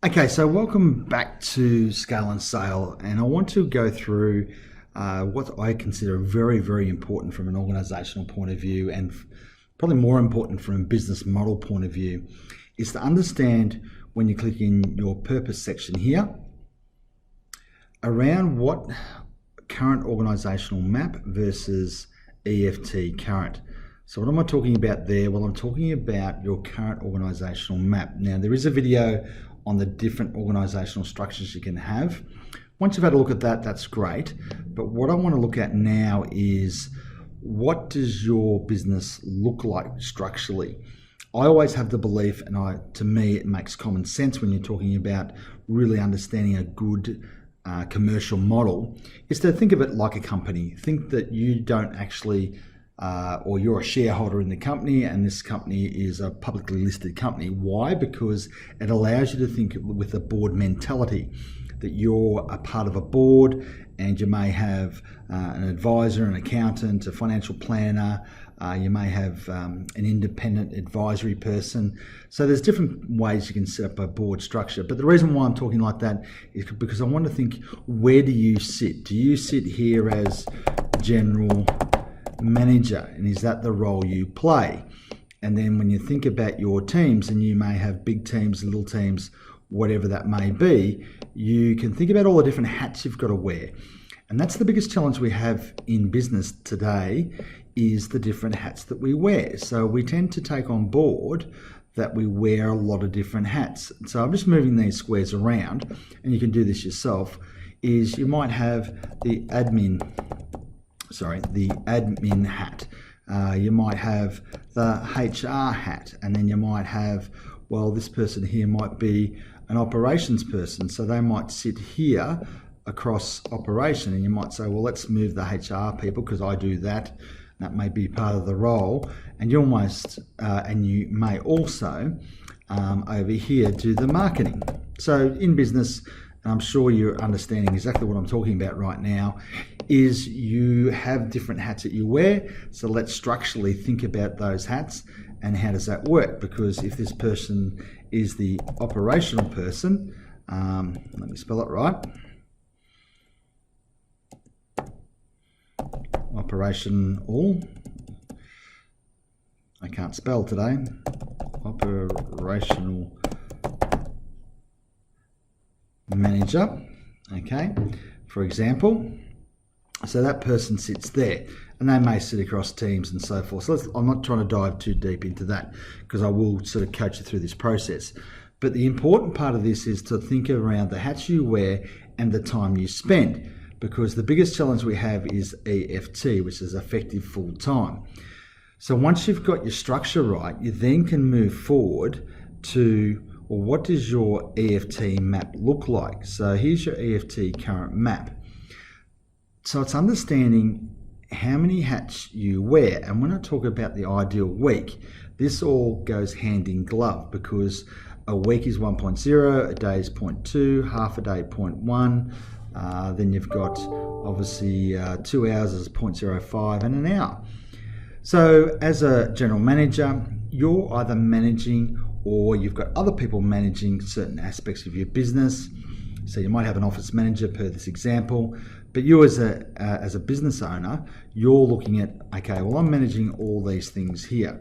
Okay, so welcome back to Scale and Sale, and I want to go through what I consider very, very important from an organizational point of view, and probably more important from a business model point of view, is to understand when you click in your purpose section here around what current organizational map versus EFT current. So what am I talking about there? Well, I'm talking about your current organizational map. Now, there is a video on the different organizational structures you can have. Once you've had a look at that, that's great. But what I want to look at now is, what does your business look like structurally? I always have the belief, and to me it makes common sense when you're talking about really understanding a good commercial model, is to think of it like a company. Think that you don't actually or you're a shareholder in the company, and this company is a publicly listed company. Why? Because it allows you to think with a board mentality, that you're a part of a board, and you may have an advisor, an accountant, a financial planner, you may have an independent advisory person. So there's different ways you can set up a board structure. But the reason why I'm talking like that is because I want to think, where do you sit? Do you sit here as general manager, and is that the role you play? And then when you think about your teams, and you may have big teams, little teams, whatever that may be, you can think about all the different hats you've got to wear. And that's the biggest challenge we have in business today, is the different hats that we wear. So we tend to take on board that we wear a lot of different hats. So I'm just moving these squares around, and you can do this yourself. Is you might have the admin hat. You might have the HR hat, and then you might have, well, this person here might be an operations person, so they might sit here across operation, and you might say, well, let's move the HR people because I do that. That may be part of the role, and you may also over here do the marketing. So in business, and I'm sure you're understanding exactly what I'm talking about right now, is you have different hats that you wear. So let's structurally think about those hats, and how does that work? Because if this person is the operational person, let me spell it right. Operational, I can't spell today. Operational manager, okay, for example. So that person sits there, and they may sit across teams and so forth. So I'm not trying to dive too deep into that, because I will sort of coach you through this process. But the important part of this is to think around the hats you wear and the time you spend, because the biggest challenge we have is EFT, which is effective full time. So once you've got your structure right, you then can move forward to, well, what does your EFT map look like? So here's your EFT current map. So it's understanding how many hats you wear. And when I talk about the ideal week, this all goes hand in glove, because a week is 1.0, a day is 0.2, half a day 0.1, then you've got obviously 2 hours is 0.05, and an hour. So as a general manager, you're either managing, or you've got other people managing certain aspects of your business. So you might have an office manager per this example, but you as a business owner, you're looking at, okay, well, I'm managing all these things here.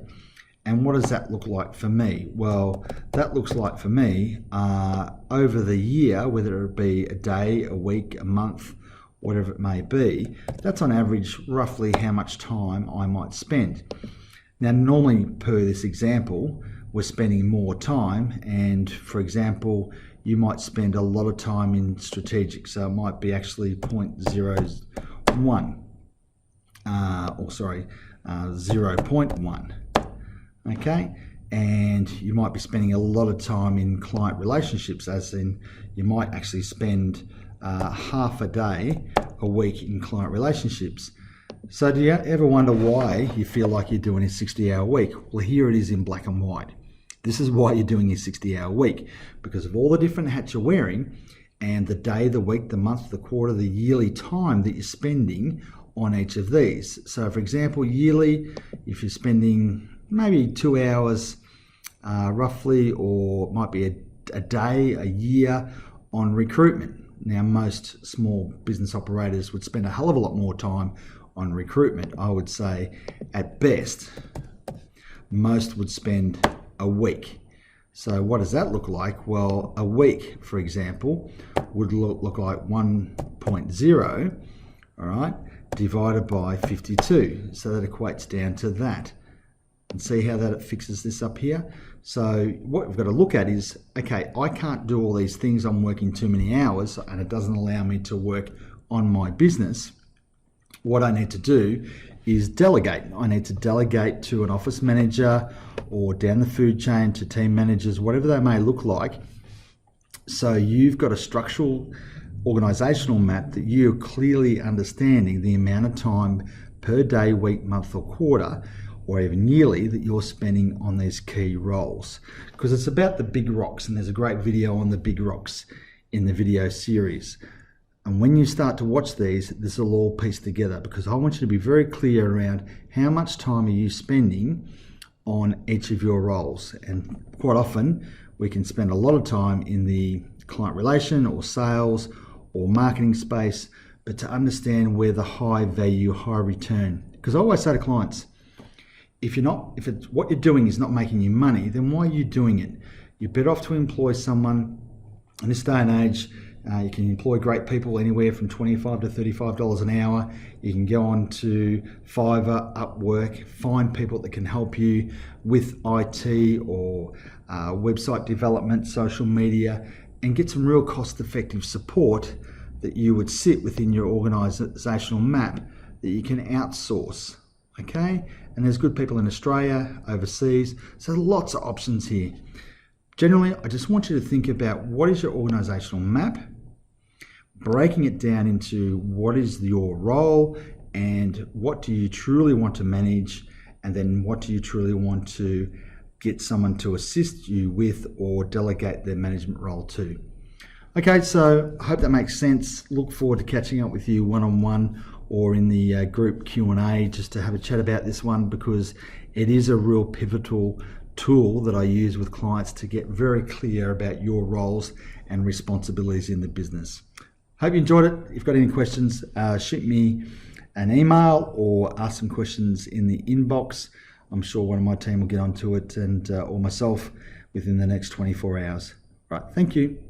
And what does that look like for me? Well, that looks like for me over the year, whether it be a day, a week, a month, whatever it may be, that's on average roughly how much time I might spend. Now, normally per this example, we're spending more time, and for example, you might spend a lot of time in strategic, so it might be actually 0.01, 0.1, okay? And you might be spending a lot of time in client relationships, as in you might actually spend half a day a week in client relationships. So do you ever wonder why you feel like you're doing a 60-hour week? Well, here it is in black and white. This is why you're doing a 60-hour week, because of all the different hats you're wearing, and the day, the week, the month, the quarter, the yearly time that you're spending on each of these. So for example, yearly, if you're spending maybe 2 hours roughly, or it might be a a day, a year on recruitment. Now, most small business operators would spend a hell of a lot more time on recruitment. I would say at best, most would spend a week. So what does that look like? Well, a week, for example, would look like 1.0, all right, divided by 52. So that equates down to that. And see how that fixes this up here? So what we've got to look at is, okay, I can't do all these things. I'm working too many hours and it doesn't allow me to work on my business. What I need to do is delegate. I need to delegate to an office manager or down the food chain to team managers, whatever they may look like. So you've got a structural organizational map that you're clearly understanding the amount of time per day, week, month or quarter, or even yearly, that you're spending on these key roles. Because it's about the big rocks, and there's a great video on the big rocks in the video series. And when you start to watch these, this will all piece together, because I want you to be very clear around how much time are you spending on each of your roles. And quite often, we can spend a lot of time in the client relation or sales or marketing space, but to understand where the high value, high return. Because I always say to clients, if it's what you're doing is not making you money, then why are you doing it? You're better off to employ someone. In this day and age, you can employ great people anywhere from $25 to $35 an hour. You can go on to Fiverr, Upwork, find people that can help you with IT or website development, social media, and get some real cost-effective support that you would sit within your organizational map that you can outsource. Okay, and there's good people in Australia, overseas, so lots of options here. Generally, I just want you to think about what is your organizational map, breaking it down into what is your role and what do you truly want to manage, and then what do you truly want to get someone to assist you with or delegate their management role to. Okay, so I hope that makes sense. Look forward to catching up with you one-on-one or in the group Q&A just to have a chat about this one, because it is a real pivotal tool that I use with clients to get very clear about your roles and responsibilities in the business. Hope you enjoyed it. If you've got any questions, shoot me an email or ask some questions in the inbox. I'm sure one of my team will get onto it, and or myself within the next 24 hours. Right, thank you.